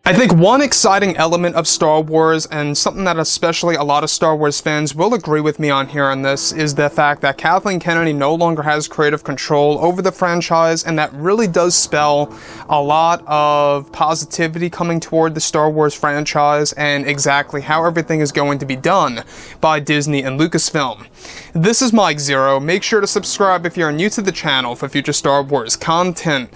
I think one exciting element of Star Wars, and something that especially a lot of Star Wars fans will agree with me on here on this, is the fact that Kathleen Kennedy no longer has creative control over the franchise, and that really does spell a lot of positivity coming toward the Star Wars franchise and exactly how everything is going to be done by Disney and Lucasfilm. This is Mike Zero. Make sure to subscribe if you're new to the channel for future Star Wars content.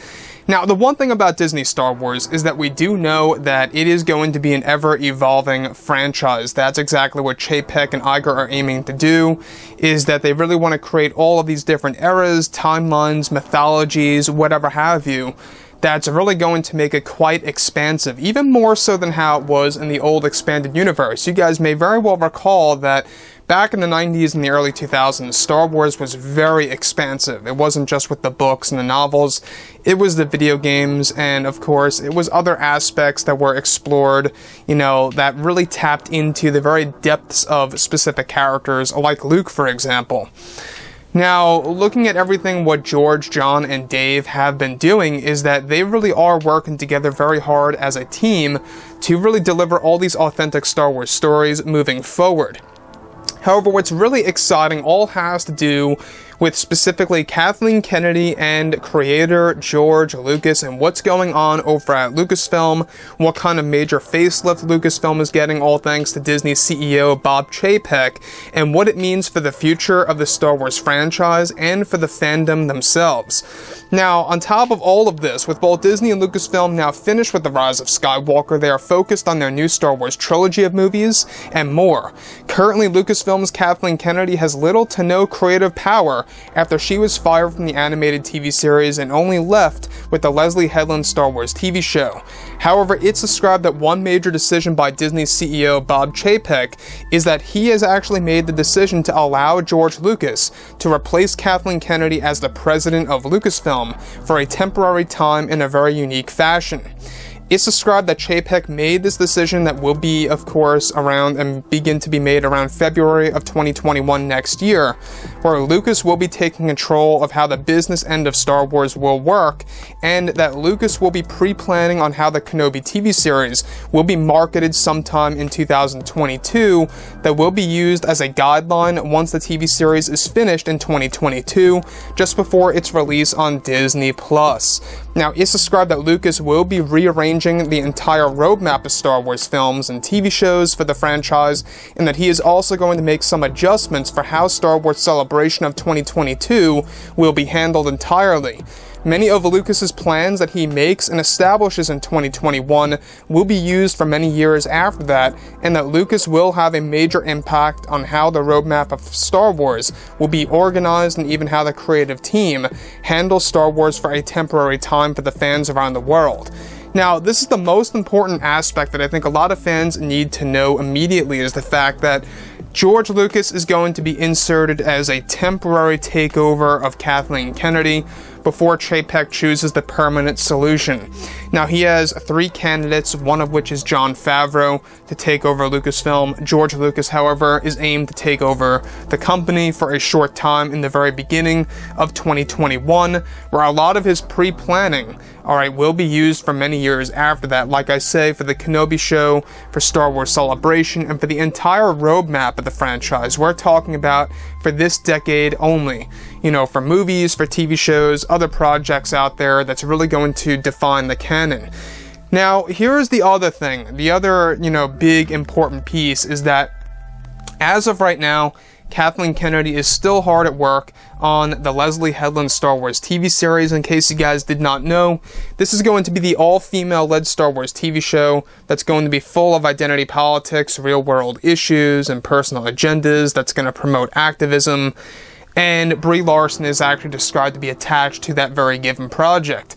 Now, the one thing about Disney Star Wars is that we do know that it is going to be an ever-evolving franchise. That's exactly what Chapek and Iger are aiming to do, is that they really want to create all of these different eras, timelines, mythologies, whatever have you, that's really going to make it quite expansive, even more so than how it was in the old expanded universe. You guys may very well recall that back in the 90s and the early 2000s, Star Wars was very expansive. It wasn't just with the books and the novels, it was the video games, and of course, it was other aspects that were explored, that really tapped into the very depths of specific characters, like Luke, for example. Now, looking at everything what George, John, and Dave have been doing is that they really are working together very hard as a team to really deliver all these authentic Star Wars stories moving forward. However, what's really exciting all has to do with specifically Kathleen Kennedy and creator George Lucas and what's going on over at Lucasfilm, what kind of major facelift Lucasfilm is getting, all thanks to Disney CEO Bob Chapek, and what it means for the future of the Star Wars franchise and for the fandom themselves. Now, on top of all of this, with both Disney and Lucasfilm now finished with The Rise of Skywalker, they are focused on their new Star Wars trilogy of movies and more. Currently, Lucasfilm's Kathleen Kennedy has little to no creative power after she was fired from the animated TV series and only left with the Leslie Headland Star Wars TV show. However, it's described that one major decision by Disney CEO Bob Chapek is that he has actually made the decision to allow George Lucas to replace Kathleen Kennedy as the president of Lucasfilm for a temporary time in a very unique fashion. It's described that Chapek made this decision that will be, of course, around and begin to be made around February of 2021 next year, where Lucas will be taking control of how the business end of Star Wars will work, and that Lucas will be pre-planning on how the Kenobi TV series will be marketed sometime in 2022 that will be used as a guideline once the TV series is finished in 2022, just before its release on Disney+. Now, it's described that Lucas will be rearranging the entire roadmap of Star Wars films and TV shows for the franchise, and that he is also going to make some adjustments for how Star Wars Celebration of 2022 will be handled entirely. Many of Lucas's plans that he makes and establishes in 2021 will be used for many years after that, and that Lucas will have a major impact on how the roadmap of Star Wars will be organized and even how the creative team handles Star Wars for a temporary time for the fans around the world. Now, this is the most important aspect that I think a lot of fans need to know immediately, is the fact that George Lucas is going to be inserted as a temporary takeover of Kathleen Kennedy before Chapek chooses the permanent solution. Now, he has 3 candidates, one of which is Jon Favreau to take over Lucasfilm. George Lucas, however, is aimed to take over the company for a short time in the very beginning of 2021, where a lot of his pre-planning, will be used for many years after that. Like I say, for the Kenobi show, for Star Wars Celebration, and for the entire roadmap of the franchise. We're talking about for this decade only. For movies, for TV shows, other projects out there that's really going to define the canon. Now, here's the other thing. The other, big important piece is that as of right now, Kathleen Kennedy is still hard at work on the Leslie Headland Star Wars TV series. In case you guys did not know, this is going to be the all-female led Star Wars TV show that's going to be full of identity politics, real-world issues, and personal agendas that's going to promote activism. And Brie Larson is actually described to be attached to that very given project.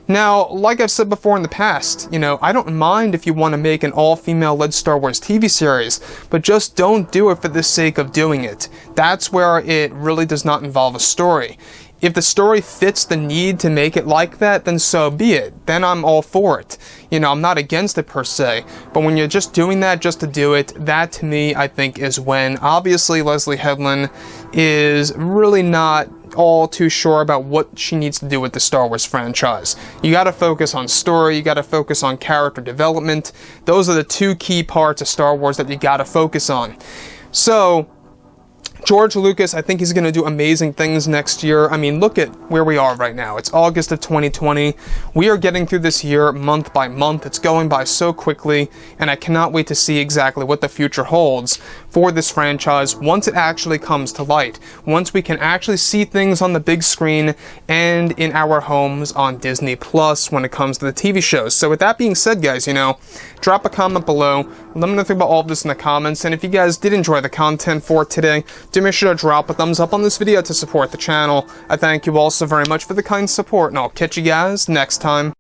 Now, like I've said before in the past, I don't mind if you want to make an all-female led Star Wars TV series, but just don't do it for the sake of doing it. That's where it really does not involve a story. If the story fits the need to make it like that, then so be it. Then I'm all for it. I'm not against it per se. But when you're just doing that just to do it, that to me, I think, is when obviously Leslie Headland is really not all too sure about what she needs to do with the Star Wars franchise. You gotta focus on story, you gotta focus on character development. Those are the two key parts of Star Wars that you gotta focus on. So, George Lucas, I think he's going to do amazing things next year. I mean, look at where we are right now. It's August of 2020. We are getting through this year month by month. It's going by so quickly, and I cannot wait to see exactly what the future holds for this franchise once it actually comes to light. Once we can actually see things on the big screen and in our homes on Disney Plus when it comes to the TV shows. So with that being said, guys, drop a comment below. Let me know about all of this in the comments, and if you guys did enjoy the content for today, do make sure to drop a thumbs up on this video to support the channel. I thank you all so very much for the kind support, and I'll catch you guys next time.